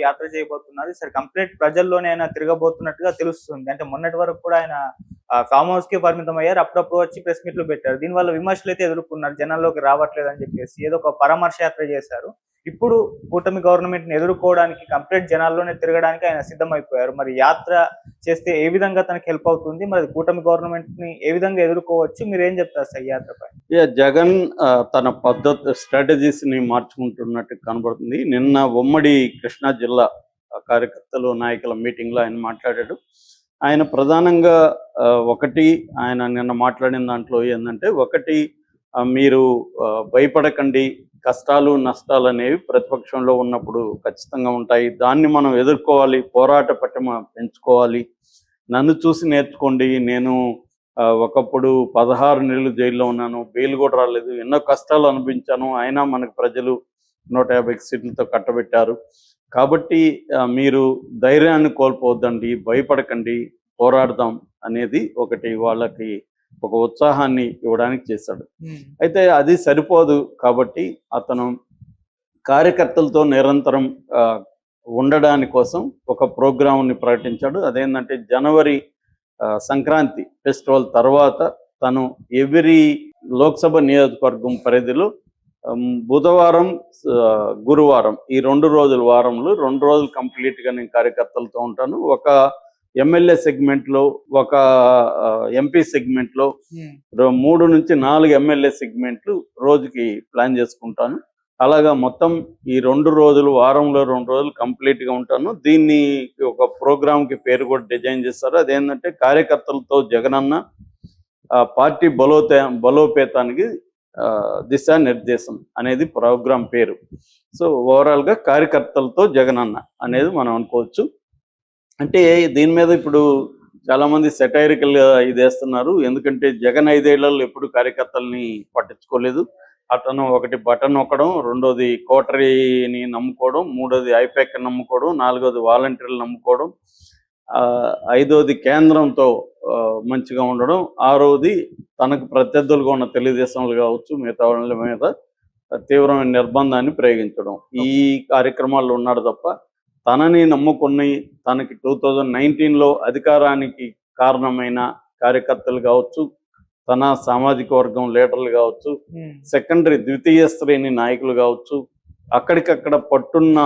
యాత్ర చేయబోతున్నారు. ఈసారి కంప్లీట్ ప్రజల్లోనే ఆయన తిరగబోతున్నట్టుగా తెలుస్తుంది. అంటే మొన్నటి వరకు కూడా ఆయన ఫామ్ హౌస్‌కే పరిమితమయ్యారు. అప్పుడప్పుడు వచ్చి ప్రెస్ మీట్‌లు పెట్టారు. దీనివల్ల విమర్శలైతే ఎదుర్కొన్నారు. జనాల్లోకి రావట్లేదని చెప్పేసి. ఏదో ఒక పరామర్శ యాత్ర చేశారు. ఇప్పుడు కూటమి గవర్నమెంట్‌ని ఎదుర్కోవడానికి కంప్లీట్ జనాల్లోనే తిరగడానికి ఆయన సిద్ధమైపోయారు. మరి యాత్ర చేస్తే ఏ విధంగా తనకి హెల్ప్ అవుతుంది? మరి కూటమి గవర్నమెంట్‌ని ఏ విధంగా ఎదుర్కోవచ్చు? మీరేం చెప్తారు సార్ ఈ యాత్రపై? జగన్ తన స్ట్రాటజీస్‌ని మార్చుకుంటున్నట్టు కనబడుతుంది. నిన్న ఉమ్మడి కృష్ణా జిల్లా కార్యకర్తలు, నాయకుల మీటింగ్‌లో ఆయన మాట్లాడాడు. ఆయన ప్రధానంగా ఒకటి ఆయన నిన్న మాట్లాడిన దాంట్లో ఏందంటే, ఒకటి మీరు భయపడకండి, కష్టాలు, నష్టాలనేవి ప్రతిపక్షంలో ఉన్నప్పుడు ఖచ్చితంగా ఉంటాయి. దాన్ని మనం ఎదుర్కోవాలి, పోరాట పటిమ పెంచుకోవాలి. నన్ను చూసి నేర్చుకోండి. నేను ఒకప్పుడు 16 నెలలు జైల్లో ఉన్నాను, బెయిల్ కూడా రాలేదు, ఎన్నో కష్టాలు అనుభవించాను. అయినా మనకు ప్రజలు 150 సీట్లతో కట్టబెట్టారు. కాబట్టి మీరు ధైర్యాన్ని కోల్పోవద్దండి, భయపడకండి, పోరాడదాం అనేది ఒకటి వాళ్ళకి ఒక ఉత్సాహాన్ని ఇవ్వడానికి చేశాడు. అయితే అది సరిపోదు కాబట్టి అతను కార్యకర్తలతో నిరంతరం ఉండడాని కోసం ఒక ప్రోగ్రామ్ని ప్రకటించాడు. అదేంటంటే జనవరి సంక్రాంతి ఫెస్టివల్ తర్వాత తను ఎవ్రీ లోక్సభ నియోజకవర్గం పరిధిలో బుధవారం, గురువారం ఈ 2 రోజుల వారంలో 2 రోజులు కంప్లీట్గా నేను కార్యకర్తలతో ఉంటాను. ఒక ఎమ్మెల్యే సెగ్మెంట్లో, ఒక ఎంపీ సెగ్మెంట్లో 3 నుంచి 4 ఎమ్మెల్యే సెగ్మెంట్లు రోజుకి ప్లాన్ చేసుకుంటాను. అలాగా మొత్తం ఈ 2 రోజులు, వారంలో 2 రోజులు కంప్లీట్గా ఉంటాను. దీన్ని ఒక ప్రోగ్రామ్కి పేరు కూడా డిజైన్ చేస్తారు. అదేంటంటే కార్యకర్తలతో జగనన్న పార్టీ బలోపేతానికి దిశానిర్దేశం అనేది ప్రోగ్రాం పేరు. సో ఓవరాల్గా కార్యకర్తలతో జగనన్న అనేది మనం అనుకోవచ్చు. అంటే దీని మీద ఇప్పుడు చాలామంది సెటైరికల్ ఇది వేస్తున్నారు. ఎందుకంటే జగన్ 5 ఏళ్లలో ఎప్పుడు కార్యకర్తల్ని పట్టించుకోలేదు. అతను ఒకటి బటన్ నొక్కడం, రెండోది కోటరీని నమ్ముకోవడం, మూడోది ఐపాక్ నమ్ముకోవడం, నాలుగోది వాలంటీర్లు నమ్ముకోవడం, ఐదోది కేంద్రంతో మంచిగా ఉండడం, ఆరోది తనకు ప్రత్యర్థులుగా ఉన్న తెలుగుదేశంలు కావచ్చు, మిగతా వాళ్ళ మీద తీవ్రమైన నిర్బంధాన్ని ప్రయోగించడం, ఈ కార్యక్రమాల్లో ఉన్నాడు తప్ప తనని నమ్ముకుని తనకి 2019లో అధికారానికి కారణమైన కార్యకర్తలు కావచ్చు, తన సామాజిక వర్గం లీడర్లు కావచ్చు, సెకండరీ ద్వితీయ శ్రేణి నాయకులు కావచ్చు, అక్కడికక్కడ పట్టున్న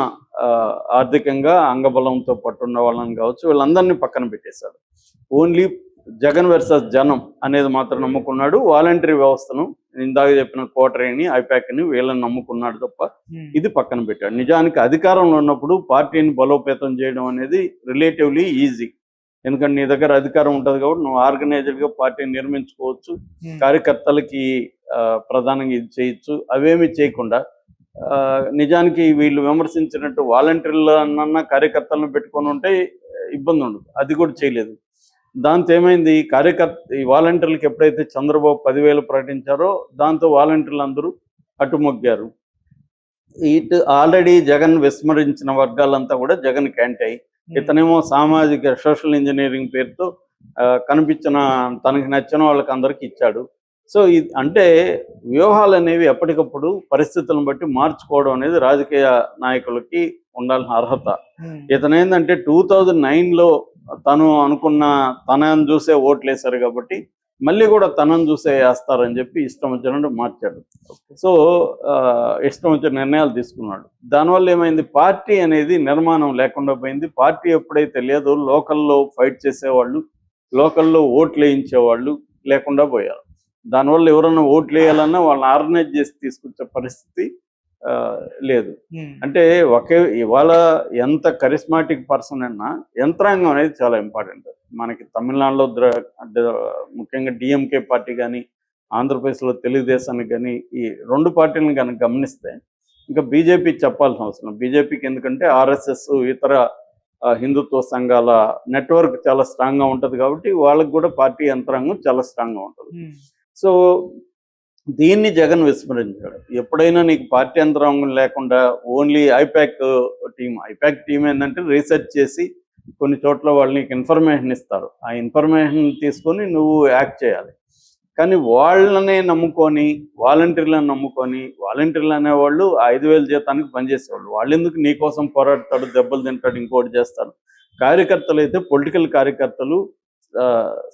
ఆర్థికంగా అంగబలంతో పట్టున్న వాళ్ళని కావచ్చు, వీళ్ళందరినీ పక్కన పెట్టేశాడు. ఓన్లీ జగన్ వర్సెస్ జనం అనేది మాత్రం నమ్ముకున్నాడు. వాలంటరీ వ్యవస్థను, ఇందాక చెప్పిన కోటరీని, ఐపాక్ని వీళ్ళని నమ్ముకున్నాడు తప్ప ఇది పక్కన పెట్టాడు. నిజానికి అధికారంలో ఉన్నప్పుడు పార్టీని బలోపేతం చేయడం అనేది రిలేటివ్లీ ఈజీ. ఎందుకంటే నీ దగ్గర అధికారం ఉంటుంది కాబట్టి నువ్వు ఆర్గనైజ్డ్గా పార్టీని నిర్మించుకోవచ్చు, కార్యకర్తలకి ప్రధానంగా ఇది చేయొచ్చు. అవేమి చేయకుండా నిజానికి వీళ్ళు విమర్శించినట్టు వాలంటీర్లన్నా కార్యకర్తలను పెట్టుకొని ఉంటే ఇబ్బంది ఉండదు. అది కూడా చేయలేదు. దాంతో ఏమైంది, ఈ వాలంటీర్లకు ఎప్పుడైతే చంద్రబాబు 10,000 ప్రకటించారో దాంతో వాలంటీర్లు అందరూ అటుమొగ్గారు. ఇటు ఆల్రెడీ జగన్ విస్మరించిన వర్గాలంతా కూడా జగన్ క్యాంటై, ఇతనేమో సామాజిక సోషల్ ఇంజనీరింగ్ పేరుతో కనిపించిన తనకి నచ్చిన వాళ్ళకి అందరికి ఇచ్చాడు. సో ఇది అంటే వ్యూహాలు అనేవి ఎప్పటికప్పుడు పరిస్థితులను బట్టి మార్చుకోవడం అనేది రాజకీయ నాయకులకి ఉండాల్సిన అర్హత. ఇతనేందంటే 2009లో తను అనుకున్న తనని చూసే ఓట్లేశారు కాబట్టి మళ్ళీ కూడా తనని చూసే వేస్తారని చెప్పి ఇష్టం వచ్చినట్టు మార్చాడు. సో ఇష్టం వచ్చిన నిర్ణయాలు తీసుకున్నాడు. దానివల్ల ఏమైంది, పార్టీ అనేది నిర్మాణం లేకుండా పోయింది. పార్టీ ఎప్పుడైతే లేదో లోకల్లో ఫైట్ చేసేవాళ్ళు, లోకల్లో ఓట్లు వేయించేవాళ్ళు లేకుండా పోయారు. దానివల్ల ఎవరన్నా ఓట్లు వేయాలన్నా వాళ్ళని ఆర్గనైజ్ చేసి తీసుకొచ్చే పరిస్థితి లేదు. అంటే ఇవాళ ఎంత కరిస్మాటిక్ పర్సన్ అన్నా యంత్రాంగం అనేది చాలా ఇంపార్టెంట్. మనకి తమిళనాడులో ముఖ్యంగా డిఎంకే పార్టీ కానీ, ఆంధ్రప్రదేశ్లో తెలుగుదేశానికి కానీ, ఈ 2 పార్టీలను కనుక గమనిస్తే ఇంకా బీజేపీ చెప్పాల్సిన అవసరం. బీజేపీకి ఎందుకంటే ఆర్ఎస్ఎస్, ఇతర హిందుత్వ సంఘాల నెట్వర్క్ చాలా స్ట్రాంగ్గా ఉంటుంది కాబట్టి వాళ్ళకి కూడా పార్టీ యంత్రాంగం చాలా స్ట్రాంగ్గా ఉంటుంది. సో దీన్ని జగన్ విస్మరించాడు. ఎప్పుడైనా నీకు పార్టీ యంత్రాంగం లేకుండా ఓన్లీ ఐపాక్ టీం ఏంటంటే రీసెర్చ్ చేసి కొన్ని చోట్ల వాళ్ళు నీకు ఇన్ఫర్మేషన్ ఇస్తారు. ఆ ఇన్ఫర్మేషన్ తీసుకొని నువ్వు యాక్ట్ చేయాలి. కానీ వాళ్ళనే నమ్ముకొని వాలంటీర్లు అనేవాళ్ళు 5,000 జీతానికి పనిచేసేవాళ్ళు. వాళ్ళు ఎందుకు నీ కోసం పోరాడతాడు, దెబ్బలు తింటాడు, ఇంకోటి చేస్తాడు. కార్యకర్తలు అయితే పొలిటికల్ కార్యకర్తలు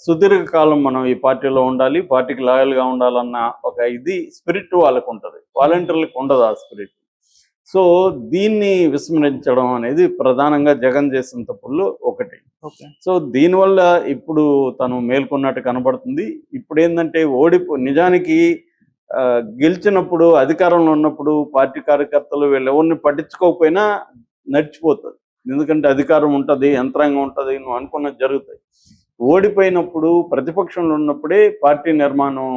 సుదీర్ఘకాలం మనం ఈ పార్టీలో ఉండాలి, పార్టీకి లాయల్గా ఉండాలన్న ఒక స్పిరిట్ వాళ్ళకు ఉంటుంది. వాలంటీర్లకు ఉండదు ఆ స్పిరిట్. సో దీన్ని విస్మరించడం అనేది ప్రధానంగా జగన్ చేసిన తప్పుల్లో ఒకటి. సో దీనివల్ల ఇప్పుడు తను మేల్కొన్నట్టు కనబడుతుంది. ఇప్పుడు ఏంటంటే నిజానికి గెలిచినప్పుడు అధికారంలో ఉన్నప్పుడు పార్టీ కార్యకర్తలు వీళ్ళు ఎవరిని పట్టించుకోకపోయినా నడిచిపోతుంది. ఎందుకంటే అధికారం ఉంటుంది, యంత్రాంగం ఉంటుంది, నువ్వు అనుకున్నది జరుగుతాయి. ఓడిపోయినప్పుడు ప్రతిపక్షంలో ఉన్నప్పుడే పార్టీ నిర్మాణం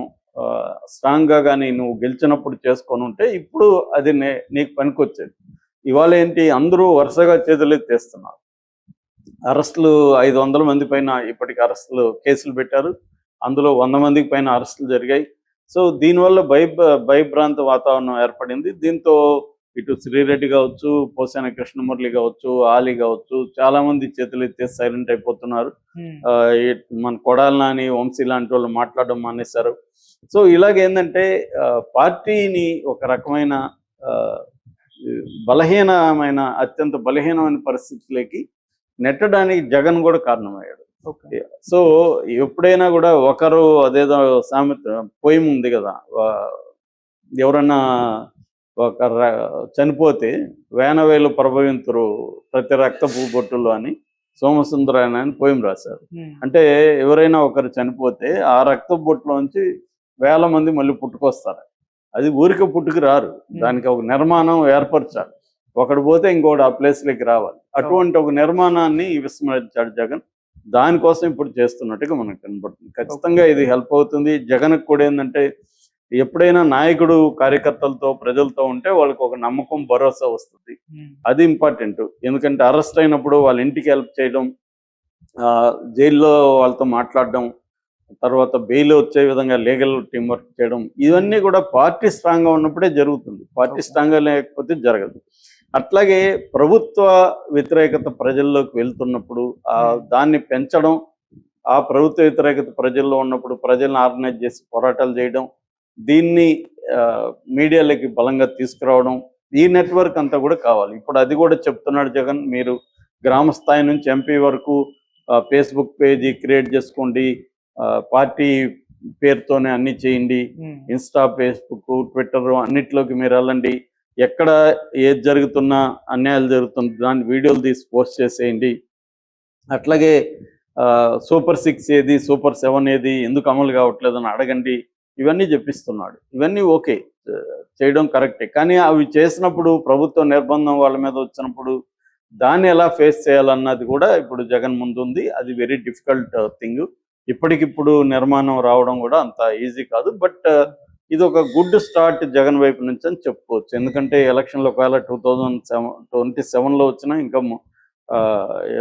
స్ట్రాంగ్గా కానీ నువ్వు గెలిచినప్పుడు చేసుకొని ఉంటే ఇప్పుడు అది నీకు పనికొచ్చేది. ఇవాళ ఏంటి, అందరూ వరుసగా చేతులెత్తేస్తున్నారు. అరెస్టులు 500 మంది పైన ఇప్పటికి కేసులు పెట్టారు. అందులో 100 మందికి పైన అరెస్టులు జరిగాయి. సో దీనివల్ల భయభ్రాంత వాతావరణం ఏర్పడింది. దీంతో ఇటు శ్రీరెడ్డి కావచ్చు, పోసాన కృష్ణమురళి కావచ్చు, ఆలీ కావచ్చు, చాలా మంది చేతులు ఎత్తేసి సైలెంట్ అయిపోతున్నారు. మన కొడాలి నాని, వంశీ లాంటి వాళ్ళు మాట్లాడడం మానేశారు. సో ఇలాగేందంటే పార్టీని ఒక రకమైన అత్యంత బలహీనమైన పరిస్థితులకి నెట్టడానికి జగన్ కూడా కారణమయ్యాడు. సో ఎప్పుడైనా కూడా ఒకరు అదేదో సామెత పోయిం ఉంది కదా, ఎవరన్నా ఒక చనిపోతే వేనవేలు ప్రభవింతురు ప్రతి రక్తపు బొట్టులు అని సోమసుందరాయన అని పోయిం రాశారు. అంటే ఎవరైనా ఒకరు చనిపోతే ఆ రక్తపు బొట్టులోంచి 1000 మంది మళ్ళీ పుట్టుకొస్తారు. అది ఊరికే పుట్టుకు రారు, దానికి ఒక నిర్మాణం ఏర్పరచాలి. ఒకడు పోతే ఇంకోటి ఆ ప్లేస్లోకి రావాలి. అటువంటి ఒక నిర్మాణాన్ని విస్మరించాడు జగన్. దానికోసం ఇప్పుడు చేస్తున్నట్టుగా మనకు కనబడుతుంది. ఖచ్చితంగా ఇది హెల్ప్ అవుతుంది. జగన్కి కూడా ఏంటంటే ఎప్పుడైనా నాయకుడు కార్యకర్తలతో ప్రజలతో ఉంటే వాళ్ళకి ఒక నమ్మకం, భరోసా వస్తుంది. అది ఇంపార్టెంట్. ఎందుకంటే అరెస్ట్ అయినప్పుడు వాళ్ళ ఇంటికి హెల్ప్ చేయడం, జైల్లో వాళ్ళతో మాట్లాడడం, తర్వాత బెయిల్ వచ్చే విధంగా లీగల్ టీం వర్క్ చేయడం, ఇవన్నీ కూడా పార్టీ స్ట్రాంగ్గా ఉన్నప్పుడే జరుగుతుంది. పార్టీ స్ట్రాంగ్గా లేకపోతే జరగదు. అట్లాగే ప్రభుత్వ వ్యతిరేకత ప్రజల్లోకి వెళ్తున్నప్పుడు దాన్ని పెంచడం, ఆ ప్రభుత్వ వ్యతిరేకత ప్రజల్లో ఉన్నప్పుడు ప్రజలను ఆర్గనైజ్ చేసి పోరాటాలు చేయడం, దీన్ని మీడియాలోకి బలంగా తీసుకురావడం, ఈ నెట్వర్క్ అంతా కూడా కావాలి. ఇప్పుడు అది కూడా చెప్తున్నాడు జగన్. మీరు గ్రామ స్థాయి నుంచి ఎంపీ వరకు ఫేస్బుక్ పేజీ క్రియేట్ చేసుకోండి, పార్టీ పేరుతోనే అన్ని చేయండి, ఇన్స్టా, ఫేస్బుక్, ట్విట్టర్ అన్నిట్లోకి మీరు వెళ్ళండి, ఎక్కడ ఏది జరుగుతున్నా అన్యాయాలు జరుగుతుంది దాని వీడియోలు తీసి పోస్ట్ చేసేయండి. అట్లాగే సూపర్ 6 ఏది, సూపర్ 7 ఏది, ఎందుకు అమలు కావట్లేదని అడగండి. ఇవన్నీ చెప్పిస్తున్నాడు. ఇవన్నీ ఓకే, చేయడం కరెక్టే. కానీ అవి చేసినప్పుడు ప్రభుత్వ నిర్బంధం వాళ్ళ మీద వచ్చినప్పుడు దాన్ని ఎలా ఫేస్ చేయాలన్నది కూడా ఇప్పుడు జగన్ ముందు ఉంది. అది వెరీ డిఫికల్ట్ థింగ్. ఇప్పటికిప్పుడు నిర్మాణం రావడం కూడా అంత ఈజీ కాదు. బట్ ఇది ఒక గుడ్ స్టార్ట్ జగన్ వైపు నుంచి అని చెప్పుకోవచ్చు. ఎందుకంటే ఎలక్షన్లో ఒకవేళ 2027లో వచ్చినా ఇంకా